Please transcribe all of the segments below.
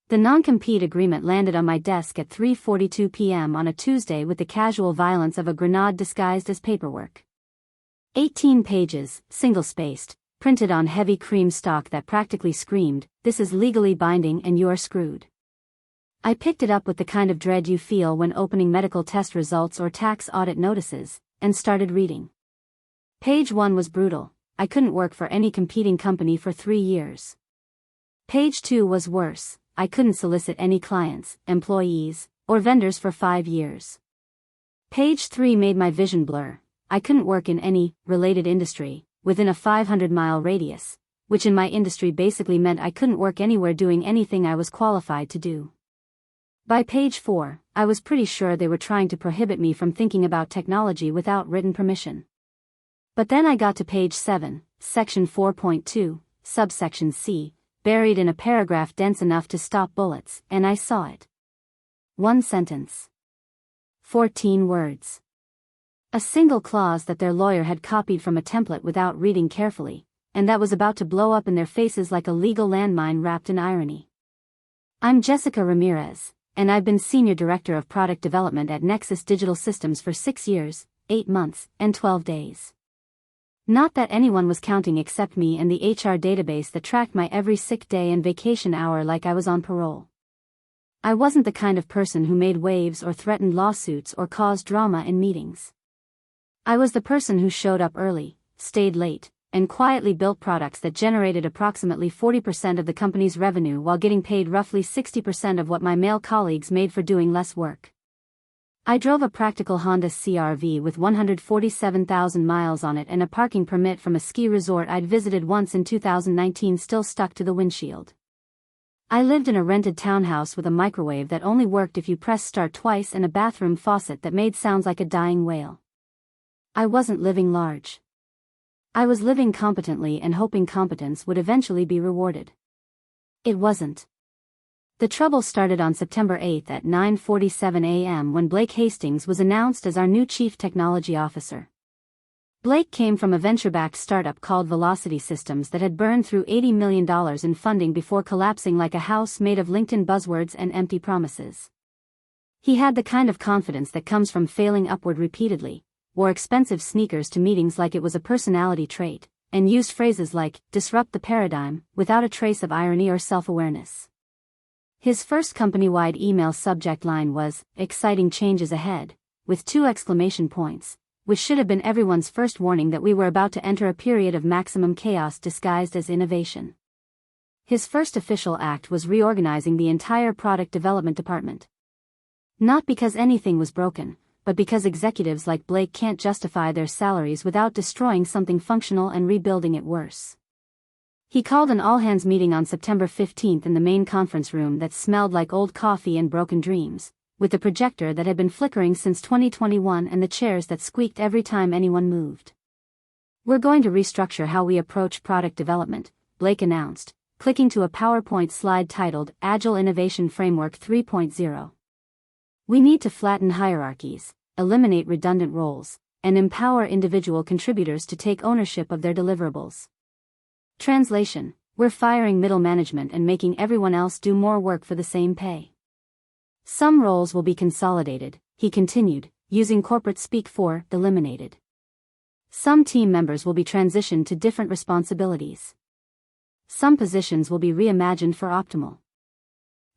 The non-compete agreement landed on my desk at 3:42 p.m. on a Tuesday with the casual violence of a grenade disguised as paperwork. 18 pages, single-spaced, printed on heavy cream stock that practically screamed, "This is legally binding and you're screwed." I picked it up with the kind of dread you feel when opening medical test results or tax audit notices, and started reading. Page 1 was brutal. I couldn't work for any competing company for 3 years. Page 2 was worse. I couldn't solicit any clients, employees, or vendors for 5 years. Page 3 made my vision blur. I couldn't work in any related industry within a 500-mile radius, which in my industry basically meant I couldn't work anywhere doing anything I was qualified to do. By page 4, I was pretty sure they were trying to prohibit me from thinking about technology without written permission. But then I got to page 7, section 4.2, subsection C, buried in a paragraph dense enough to stop bullets, and I saw it. 1 sentence. 14 words. A single clause that their lawyer had copied from a template without reading carefully, and that was about to blow up in their faces like a legal landmine wrapped in irony. I'm Jessica Ramirez, and I've been Senior Director of Product Development at Nexus Digital Systems for 6 years, 8 months, and 12 days. Not that anyone was counting except me and the HR database that tracked my every sick day and vacation hour like I was on parole. I wasn't the kind of person who made waves or threatened lawsuits or caused drama in meetings. I was the person who showed up early, stayed late, and quietly built products that generated approximately 40% of the company's revenue while getting paid roughly 60% of what my male colleagues made for doing less work. I drove a practical Honda CR-V with 147,000 miles on it and a parking permit from a ski resort I'd visited once in 2019 still stuck to the windshield. I lived in a rented townhouse with a microwave that only worked if you pressed start twice and a bathroom faucet that made sounds like a dying whale. I wasn't living large. I was living competently and hoping competence would eventually be rewarded. It wasn't. The trouble started on September 8 at 9:47 a.m. when Blake Hastings was announced as our new Chief Technology Officer. Blake came from a venture-backed startup called Velocity Systems that had burned through $80 million in funding before collapsing like a house made of LinkedIn buzzwords and empty promises. He had the kind of confidence that comes from failing upward repeatedly, wore expensive sneakers to meetings like it was a personality trait, and used phrases like, "disrupt the paradigm," without a trace of irony or self-awareness. His first company-wide email subject line was, "Exciting changes ahead," with 2 exclamation points, which should have been everyone's first warning that we were about to enter a period of maximum chaos disguised as innovation. His first official act was reorganizing the entire product development department. Not because anything was broken, but because executives like Blake can't justify their salaries without destroying something functional and rebuilding it worse. He called an all-hands meeting on September 15 in the main conference room that smelled like old coffee and broken dreams, with the projector that had been flickering since 2021 and the chairs that squeaked every time anyone moved. "We're going to restructure how we approach product development," Blake announced, clicking to a PowerPoint slide titled Agile Innovation Framework 3.0. "We need to flatten hierarchies, eliminate redundant roles, and empower individual contributors to take ownership of their deliverables." Translation: we're firing middle management and making everyone else do more work for the same pay. "Some roles will be consolidated," he continued, using corporate speak for eliminated. "Some team members will be transitioned to different responsibilities. Some positions will be reimagined for optimal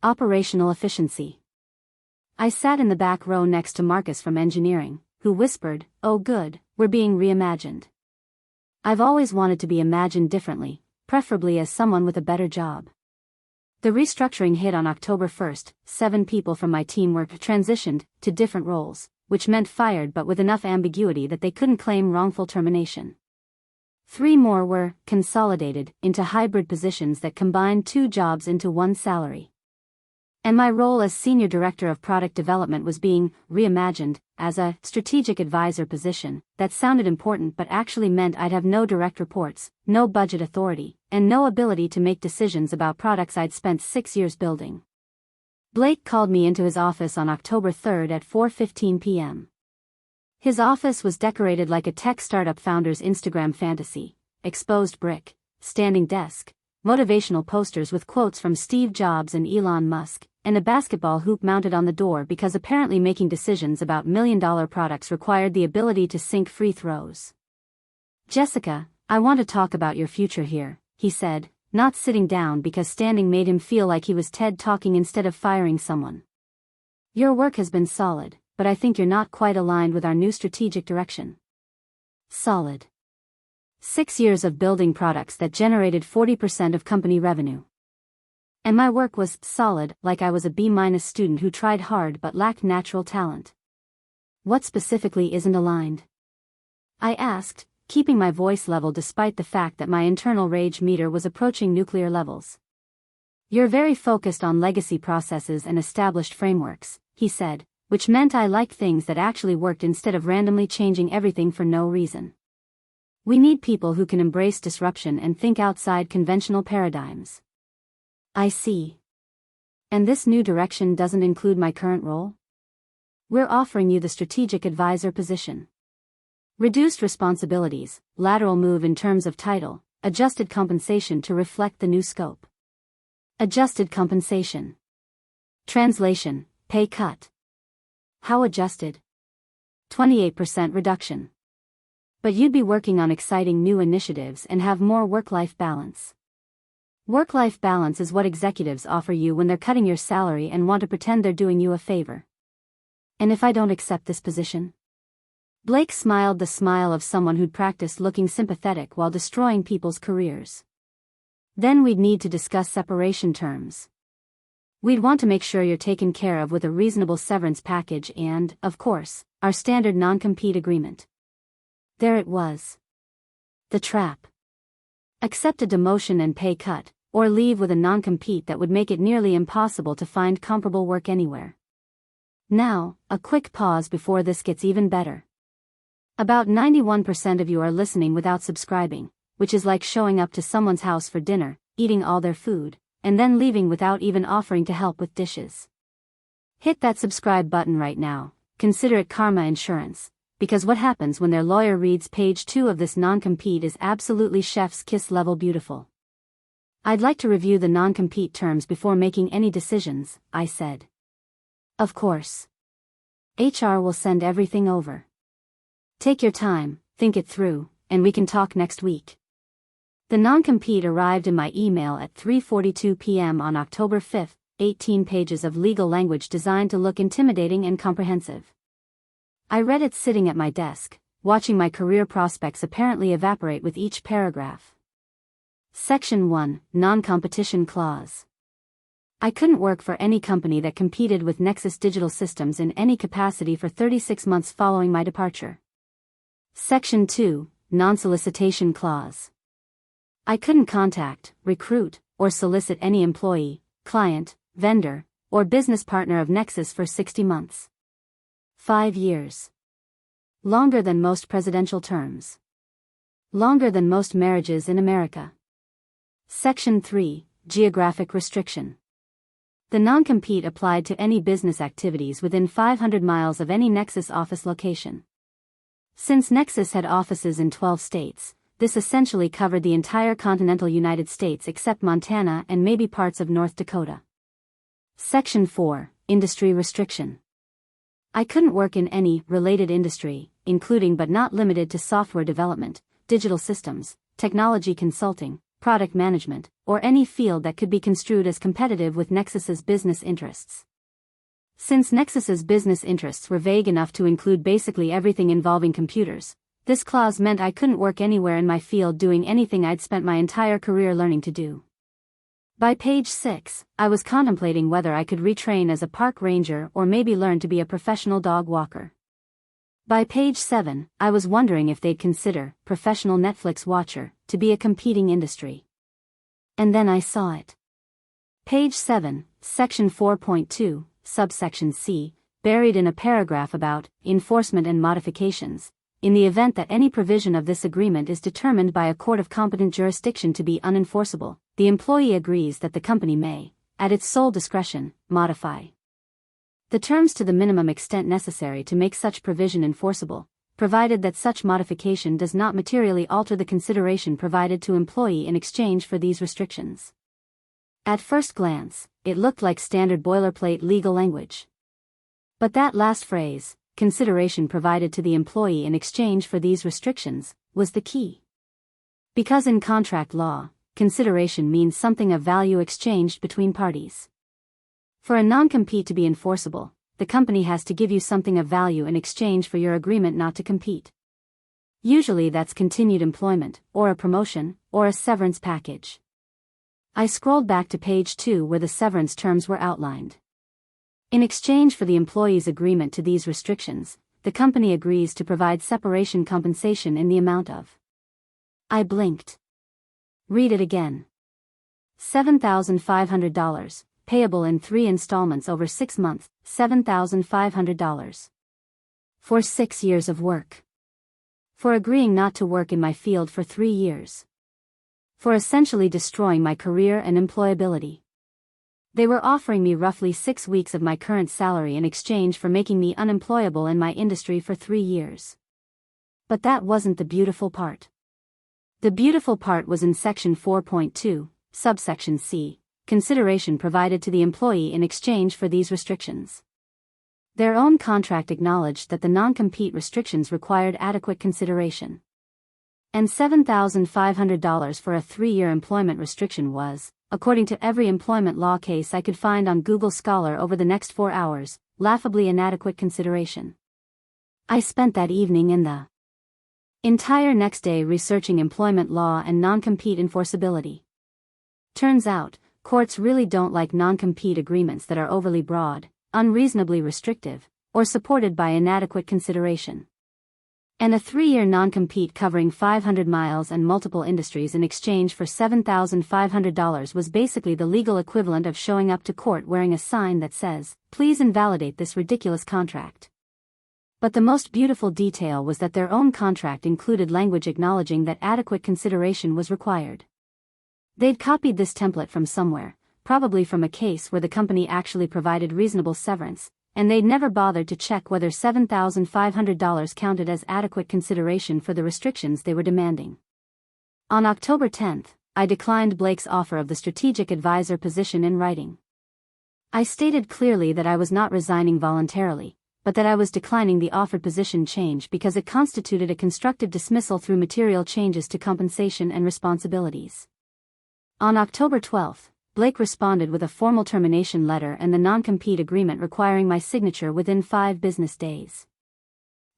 operational efficiency." I sat in the back row next to Marcus from engineering, who whispered, "Oh good, we're being reimagined." I've always wanted to be imagined differently, preferably as someone with a better job. The restructuring hit on October 1. 7 people from my team were transitioned to different roles, which meant fired but with enough ambiguity that they couldn't claim wrongful termination. 3 more were consolidated into hybrid positions that combined 2 jobs into 1 salary. And my role as Senior Director of Product Development was being reimagined as a strategic advisor position that sounded important but actually meant I'd have no direct reports, no budget authority, and no ability to make decisions about products I'd spent 6 years building. Blake called me into his office on October 3 at 4:15 p.m. His office was decorated like a tech startup founder's Instagram fantasy: exposed brick, standing desk, motivational posters with quotes from Steve Jobs and Elon Musk, and a basketball hoop mounted on the door because apparently making decisions about million-dollar products required the ability to sink free throws. "Jessica, I want to talk about your future here," he said, not sitting down because standing made him feel like he was TED talking instead of firing someone. "Your work has been solid, but I think you're not quite aligned with our new strategic direction." Solid. 6 years of building products that generated 40% of company revenue. And my work was solid, like I was a B- student who tried hard but lacked natural talent. "What specifically isn't aligned?" I asked, keeping my voice level despite the fact that my internal rage meter was approaching nuclear levels. "You're very focused on legacy processes and established frameworks," he said, which meant I liked things that actually worked instead of randomly changing everything for no reason. "We need people who can embrace disruption and think outside conventional paradigms." "I see. And this new direction doesn't include my current role?" "We're offering you the strategic advisor position. Reduced responsibilities, lateral move in terms of title, adjusted compensation to reflect the new scope." Adjusted compensation. Translation: pay cut. How adjusted? 28% reduction. But you'd be working on exciting new initiatives and have more work-life balance. Work-life balance is what executives offer you when they're cutting your salary and want to pretend they're doing you a favor. "And if I don't accept this position?" Blake smiled the smile of someone who'd practiced looking sympathetic while destroying people's careers. "Then we'd need to discuss separation terms. We'd want to make sure you're taken care of with a reasonable severance package and, of course, our standard non-compete agreement." There it was. The trap. Accept a demotion and pay cut, or leave with a non-compete that would make it nearly impossible to find comparable work anywhere. Now, a quick pause before this gets even better. About 91% of you are listening without subscribing, which is like showing up to someone's house for dinner, eating all their food, and then leaving without even offering to help with dishes. Hit that subscribe button right now, consider it karma insurance, because what happens when their lawyer reads page 2 of this non-compete is absolutely chef's kiss level beautiful. "I'd like to review the non-compete terms before making any decisions," I said. "Of course. HR will send everything over. Take your time, think it through, and we can talk next week." The non-compete arrived in my email at 3:42 p.m. on October 5, 18 pages of legal language designed to look intimidating and comprehensive. I read it sitting at my desk, watching my career prospects apparently evaporate with each paragraph. Section 1, Non-Competition Clause. I couldn't work for any company that competed with Nexus Digital Systems in any capacity for 36 months following my departure. Section 2, Non-Solicitation Clause. I couldn't contact, recruit, or solicit any employee, client, vendor, or business partner of Nexus for 60 months. 5 years. Longer than most presidential terms. Longer than most marriages in America. Section 3, Geographic Restriction. The non-compete applied to any business activities within 500 miles of any Nexus office location. Since Nexus had offices in 12 states, this essentially covered the entire continental United States except Montana and maybe parts of North Dakota. Section 4, Industry Restriction. I couldn't work in any related industry, including but not limited to software development, digital systems, technology consulting, product management, or any field that could be construed as competitive with Nexus's business interests. Since Nexus's business interests were vague enough to include basically everything involving computers, this clause meant I couldn't work anywhere in my field doing anything I'd spent my entire career learning to do. By page 6, I was contemplating whether I could retrain as a park ranger or maybe learn to be a professional dog walker. By page 7, I was wondering if they'd consider professional Netflix watcher to be a competing industry. And then I saw it. Page 7, section 4.2, subsection C, buried in a paragraph about enforcement and modifications. In the event that any provision of this agreement is determined by a court of competent jurisdiction to be unenforceable, the employee agrees that the company may, at its sole discretion, modify the terms to the minimum extent necessary to make such provision enforceable. provided that such modification does not materially alter the consideration provided to employee in exchange for these restrictions. At first glance, it looked like standard boilerplate legal language. But that last phrase, consideration provided to the employee in exchange for these restrictions, was the key. Because in contract law, consideration means something of value exchanged between parties. For a non-compete to be enforceable, the company has to give you something of value in exchange for your agreement not to compete. Usually that's continued employment, or a promotion, or a severance package. I scrolled back to page 2 where the severance terms were outlined. In exchange for the employee's agreement to these restrictions, the company agrees to provide separation compensation in the amount of. I blinked. Read it again. $7,500, payable in 3 installments over 6 months, $7,500. For 6 years of work. For agreeing not to work in my field for 3 years. For essentially destroying my career and employability. They were offering me roughly 6 weeks of my current salary in exchange for making me unemployable in my industry for 3 years. But that wasn't the beautiful part. The beautiful part was in section 4.2, subsection C, consideration provided to the employee in exchange for these restrictions. Their own contract acknowledged that the non-compete restrictions required adequate consideration. And $7,500 for a 3-year employment restriction was, according to every employment law case I could find on Google Scholar over the next 4 hours, laughably inadequate consideration. I spent that evening and the entire next day researching employment law and non-compete enforceability. Turns out, courts really don't like non-compete agreements that are overly broad, unreasonably restrictive, or supported by inadequate consideration. And a 3-year non-compete covering 500 miles and multiple industries in exchange for $7,500 was basically the legal equivalent of showing up to court wearing a sign that says, "Please invalidate this ridiculous contract." But the most beautiful detail was that their own contract included language acknowledging that adequate consideration was required. They'd copied this template from somewhere, probably from a case where the company actually provided reasonable severance, and they'd never bothered to check whether $7,500 counted as adequate consideration for the restrictions they were demanding. On October 10th, I declined Blake's offer of the strategic advisor position in writing. I stated clearly that I was not resigning voluntarily, but that I was declining the offered position change because it constituted a constructive dismissal through material changes to compensation and responsibilities. On October 12th, Blake responded with a formal termination letter and the non-compete agreement requiring my signature within 5 business days.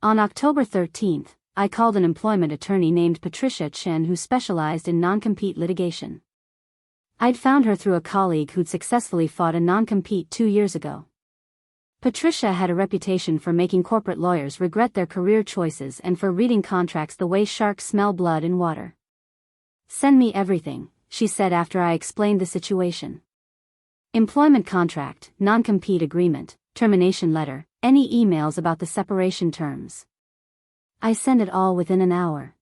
On October 13th, I called an employment attorney named Patricia Chen who specialized in non-compete litigation. I'd found her through a colleague who'd successfully fought a non-compete 2 years ago. Patricia had a reputation for making corporate lawyers regret their career choices and for reading contracts the way sharks smell blood in water. "Send me everything," she said after I explained the situation. Employment contract, non-compete agreement, termination letter, any emails about the separation terms. I sent it all within an hour.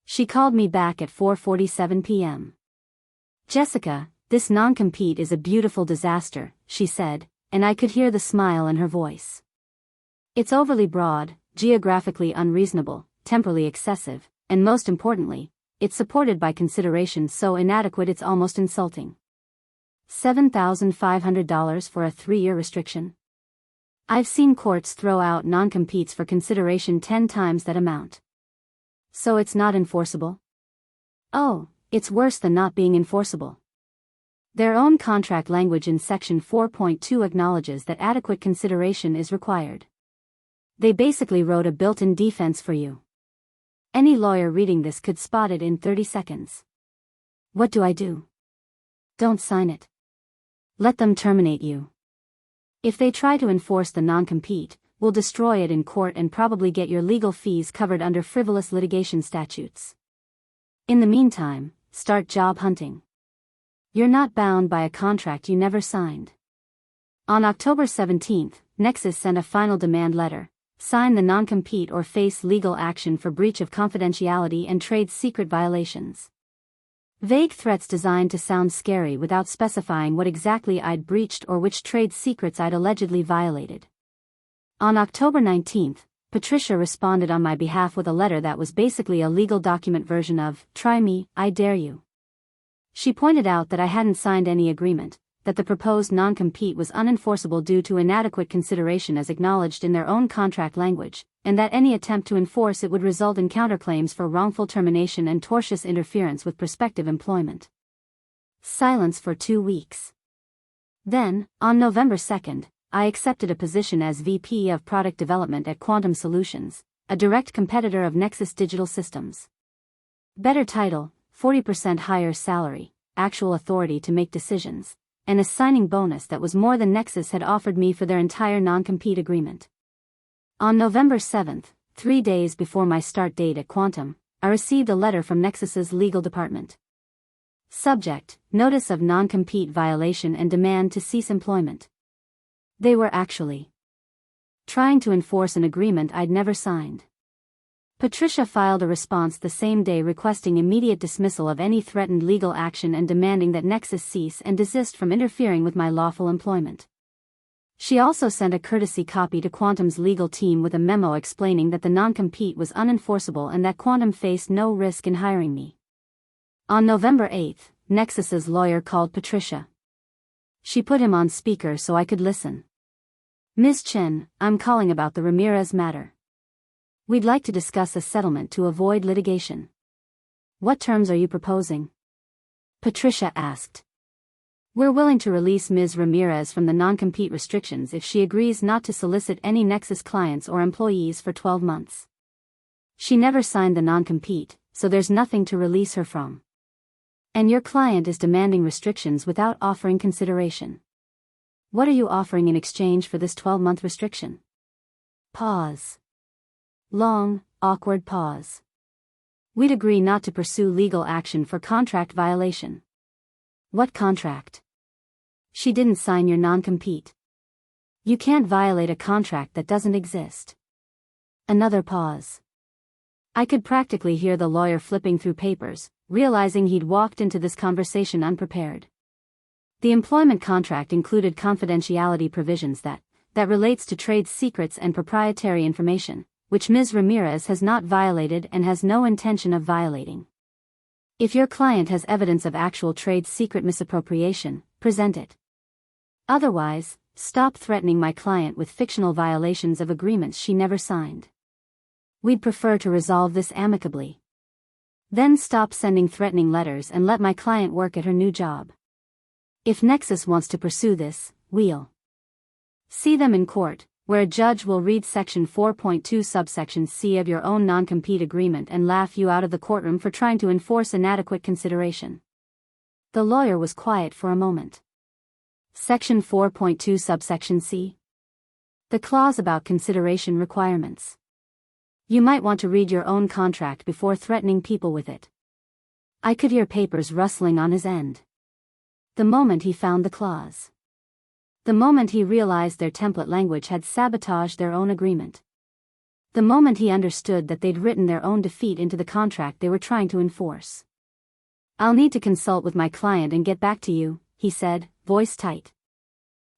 She called me back at 4:47 p.m. "Jessica, this non-compete is a beautiful disaster," she said, and I could hear the smile in her voice. "It's overly broad, geographically unreasonable, temporally excessive, and most importantly, it's supported by consideration so inadequate it's almost insulting. $7,500 for a 3-year restriction? I've seen courts throw out non-competes for consideration 10 times that amount. So it's not enforceable? Oh, it's worse than not being enforceable. Their own contract language in section 4.2 acknowledges that adequate consideration is required. They basically wrote a built-in defense for you. Any lawyer reading this could spot it in 30 seconds. What do I do? Don't sign it. Let them terminate you. If they try to enforce the non-compete, we'll destroy it in court and probably get your legal fees covered under frivolous litigation statutes. In the meantime, start job hunting. You're not bound by a contract you never signed." On October 17th, Nexus sent a final demand letter: sign the non-compete or face legal action for breach of confidentiality and trade secret violations. Vague threats designed to sound scary without specifying what exactly I'd breached or which trade secrets I'd allegedly violated. On October 19th, Patricia responded on my behalf with a letter that was basically a legal document version of, "Try me, I dare you." She pointed out that I hadn't signed any agreement, that the proposed non-compete was unenforceable due to inadequate consideration as acknowledged in their own contract language, and that any attempt to enforce it would result in counterclaims for wrongful termination and tortious interference with prospective employment. Silence for 2 weeks. Then, on November 2nd, I accepted a position as VP of Product Development at Quantum Solutions, a direct competitor of Nexus Digital Systems. Better title, 40% higher salary, actual authority to make decisions, and a signing bonus that was more than Nexus had offered me for their entire non-compete agreement. On November 7th, 3 days before my start date at Quantum, I received a letter from Nexus's legal department. Subject, Notice of Non-Compete Violation and Demand to Cease Employment. They were actually trying to enforce an agreement I'd never signed. Patricia filed a response the same day requesting immediate dismissal of any threatened legal action and demanding that Nexus cease and desist from interfering with my lawful employment. She also sent a courtesy copy to Quantum's legal team with a memo explaining that the non-compete was unenforceable and that Quantum faced no risk in hiring me. On November 8th, Nexus's lawyer called Patricia. She put him on speaker so I could listen. "Ms. Chen, I'm calling about the Ramirez matter. We'd like to discuss a settlement to avoid litigation." "What terms are you proposing?" Patricia asked. "We're willing to release Ms. Ramirez from the non-compete restrictions if she agrees not to solicit any Nexus clients or employees for 12 months. She never signed the non-compete, so there's nothing to release her from. And your client is demanding restrictions without offering consideration. What are you offering in exchange for this 12-month restriction?" Pause. Long, awkward pause. "We'd agree not to pursue legal action for contract violation." "What contract?" "She didn't sign your non-compete. You can't violate a contract that doesn't exist." Another pause. I could practically hear the lawyer flipping through papers, realizing he'd walked into this conversation unprepared. The employment contract included confidentiality provisions that relates to trade secrets and proprietary information, which Ms. Ramirez has not violated and has no intention of violating. If your client has evidence of actual trade secret misappropriation, present it. Otherwise, stop threatening my client with fictional violations of agreements she never signed. We'd prefer to resolve this amicably. Then stop sending threatening letters and let my client work at her new job. If Nexus wants to pursue this, we'll see them in court, where a judge will read Section 4.2 subsection C of your own non-compete agreement and laugh you out of the courtroom for trying to enforce inadequate consideration. The lawyer was quiet for a moment. Section 4.2 subsection C. The clause about consideration requirements. You might want to read your own contract before threatening people with it. I could hear papers rustling on his end. The moment he found the clause. The moment he realized their template language had sabotaged their own agreement. The moment he understood that they'd written their own defeat into the contract they were trying to enforce. "I'll need to consult with my client and get back to you," he said, voice tight.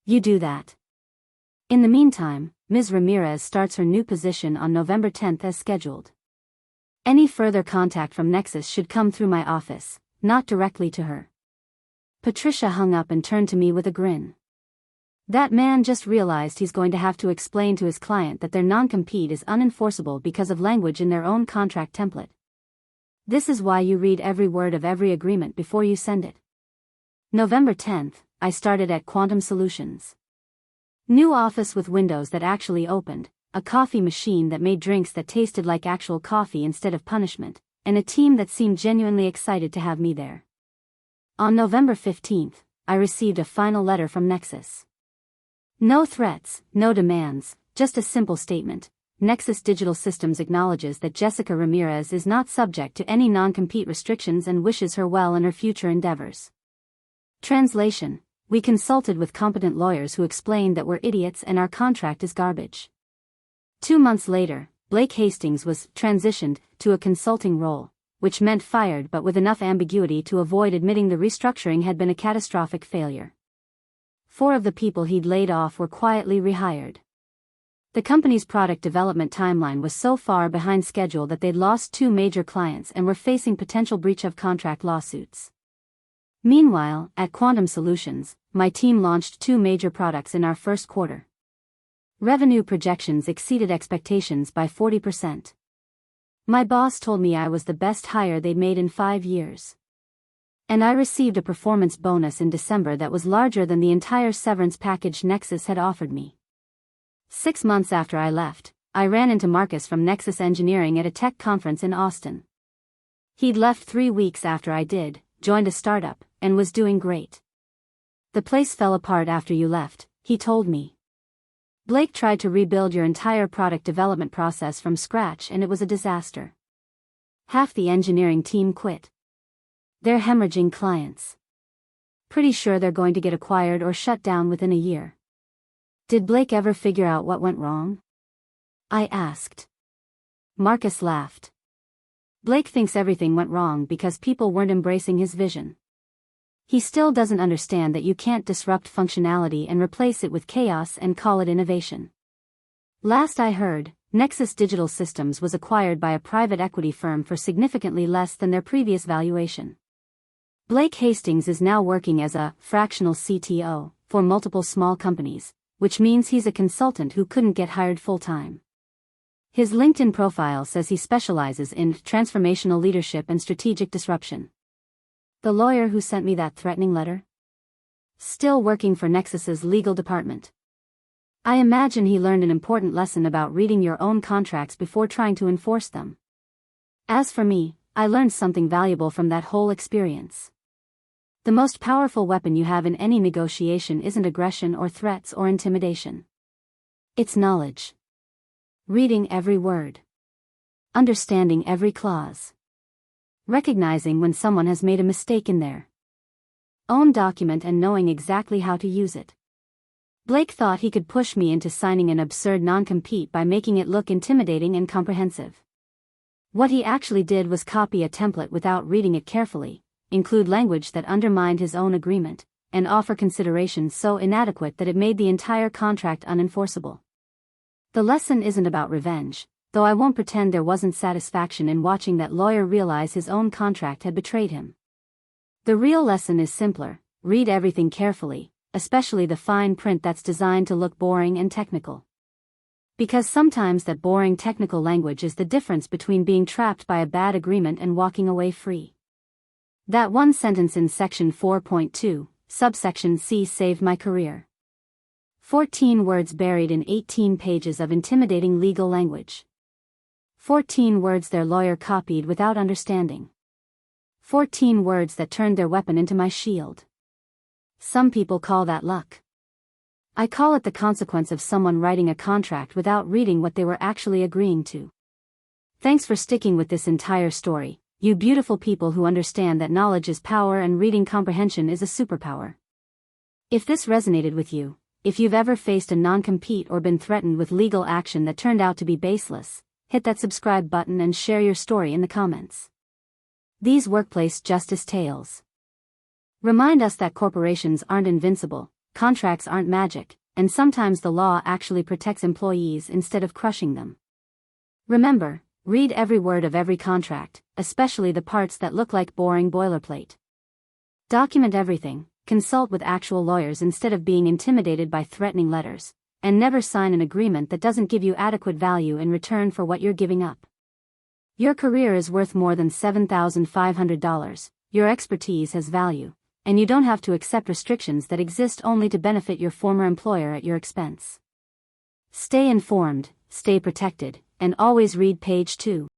"You do that." In the meantime, Ms. Ramirez starts her new position on November 10th as scheduled. Any further contact from Nexus should come through my office, not directly to her. Patricia hung up and turned to me with a grin. That man just realized he's going to have to explain to his client that their non-compete is unenforceable because of language in their own contract template. This is why you read every word of every agreement before you send it. November 10th, I started at Quantum Solutions. New office with windows that actually opened, a coffee machine that made drinks that tasted like actual coffee instead of punishment, and a team that seemed genuinely excited to have me there. On November 15th, I received a final letter from Nexus. No threats, no demands, just a simple statement. Nexus Digital Systems acknowledges that Jessica Ramirez is not subject to any non-compete restrictions and wishes her well in her future endeavors. Translation: we consulted with competent lawyers who explained that we're idiots and our contract is garbage. 2 months later, Blake Hastings was transitioned to a consulting role, which meant fired but with enough ambiguity to avoid admitting the restructuring had been a catastrophic failure. 4 of the people he'd laid off were quietly rehired. The company's product development timeline was so far behind schedule that they'd lost 2 major clients and were facing potential breach of contract lawsuits. Meanwhile, at Quantum Solutions, my team launched 2 major products in our first quarter. Revenue projections exceeded expectations by 40%. My boss told me I was the best hire they'd made in 5 years. And I received a performance bonus in December that was larger than the entire severance package Nexus had offered me. 6 months after I left, I ran into Marcus from Nexus Engineering at a tech conference in Austin. He'd left 3 weeks after I did, joined a startup, and was doing great. The place fell apart after you left, he told me. Blake tried to rebuild your entire product development process from scratch and it was a disaster. Half the engineering team quit. They're hemorrhaging clients. Pretty sure they're going to get acquired or shut down within a year. Did Blake ever figure out what went wrong? I asked. Marcus laughed. Blake thinks everything went wrong because people weren't embracing his vision. He still doesn't understand that you can't disrupt functionality and replace it with chaos and call it innovation. Last I heard, Nexus Digital Systems was acquired by a private equity firm for significantly less than their previous valuation. Blake Hastings is now working as a fractional CTO for multiple small companies, which means he's a consultant who couldn't get hired full-time. His LinkedIn profile says he specializes in transformational leadership and strategic disruption. The lawyer who sent me that threatening letter? Still working for Nexus's legal department. I imagine he learned an important lesson about reading your own contracts before trying to enforce them. As for me, I learned something valuable from that whole experience. The most powerful weapon you have in any negotiation isn't aggression or threats or intimidation. It's knowledge. Reading every word. Understanding every clause. Recognizing when someone has made a mistake in their own document and knowing exactly how to use it. Blake thought he could push me into signing an absurd non-compete by making it look intimidating and comprehensive. What he actually did was copy a template without reading it carefully, include language that undermined his own agreement, and offer considerations so inadequate that it made the entire contract unenforceable. The lesson isn't about revenge, though I won't pretend there wasn't satisfaction in watching that lawyer realize his own contract had betrayed him. The real lesson is simpler: read everything carefully, especially the fine print that's designed to look boring and technical. Because sometimes that boring technical language is the difference between being trapped by a bad agreement and walking away free. That one sentence in section 4.2, subsection C saved my career. 14 words buried in 18 pages of intimidating legal language. 14 words their lawyer copied without understanding. 14 words that turned their weapon into my shield. Some people call that luck. I call it the consequence of someone writing a contract without reading what they were actually agreeing to. Thanks for sticking with this entire story, you beautiful people who understand that knowledge is power and reading comprehension is a superpower. If this resonated with you, if you've ever faced a non-compete or been threatened with legal action that turned out to be baseless, hit that subscribe button and share your story in the comments. These workplace justice tales remind us that corporations aren't invincible, contracts aren't magic, and sometimes the law actually protects employees instead of crushing them. Remember, read every word of every contract, especially the parts that look like boring boilerplate. Document everything, consult with actual lawyers instead of being intimidated by threatening letters, and never sign an agreement that doesn't give you adequate value in return for what you're giving up. Your career is worth more than $7,500, your expertise has value, and you don't have to accept restrictions that exist only to benefit your former employer at your expense. Stay informed, stay protected, and always read page 2.